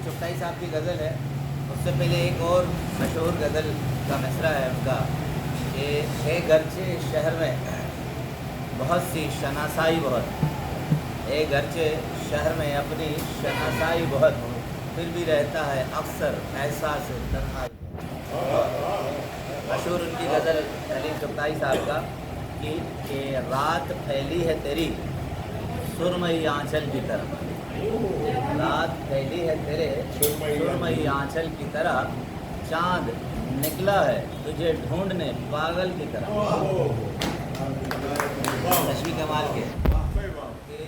चुगताई साहब की गज़ल है। उससे पहले एक और मशहूर गज़ल का मिसरा है उनका कि है गरचे शहर में बहुत सी शनासाई बहुत, है गरचे शहर में अपनी शनासाई बहुत, फिर भी रहता है अक्सर एहसास तन्हाई। मशहूर उनकी गज़ल सलीम चुगताई साहब का कि रात फैली है तेरी सुरमई आंचल की तरह, रात फैली है तेरे सुरमई आंचल की तरह, चांद निकला है तुझे ढूंढने पागल की तरह। तशबीह कमाल के कि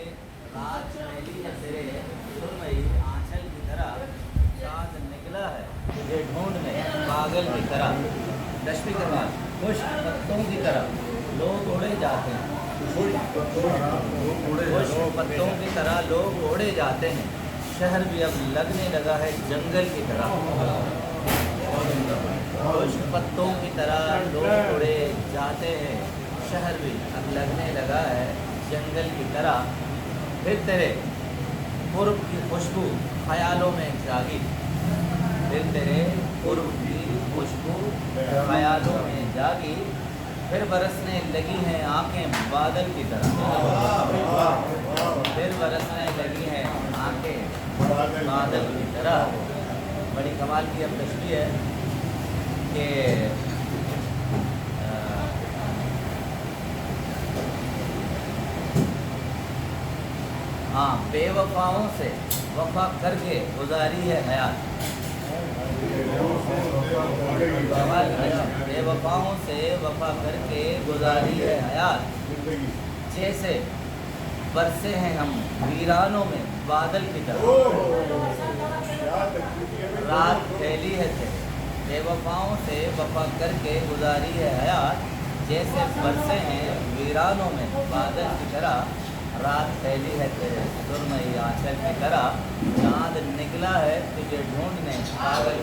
रात फैली है तेरे सुरमई आंचल की तरह, चांद निकला है तुझे ढूंढने पागल की तरह। तशबीह कमाल खुश पत्तों की तरह लोग उड़े जाते हैं, खुश पत्तों की तरह लोग उड़े जाते हैं, शहर भी अब लगने लगा है जंगल की तरह। खुश पत्तों की तरह लोग उड़े जाते हैं, शहर भी अब लगने लगा है जंगल की तरह। फिर तेरे पूर्व की खुशबू ख्यालों में जागी, फिर तेरे पूर्व की खुशबू ख्यालों में जागी, फिर बरसने लगी हैं आंखें बादल की तरह, फिर बरसने लगी हैं आंखें बादल की तरह। बड़ी कमाल की अब तशबीह है कि हाँ, बेवफाओं से वफा करके गुजारी है हयात, बेवफाओं से वफा करके गुजारी है हयात, जैसे बरसे हैं हम वीरानों में बादल की तरह। रात फैली है तेरे बेवफाओं से वफा करके गुजारी है हयात, जैसे बरसे हैं वीरानों में बादल की तरह। रात फैली है तेरे सुरमई आंचल की तरह, चांद निकला है तुझे ढूंढने पागल।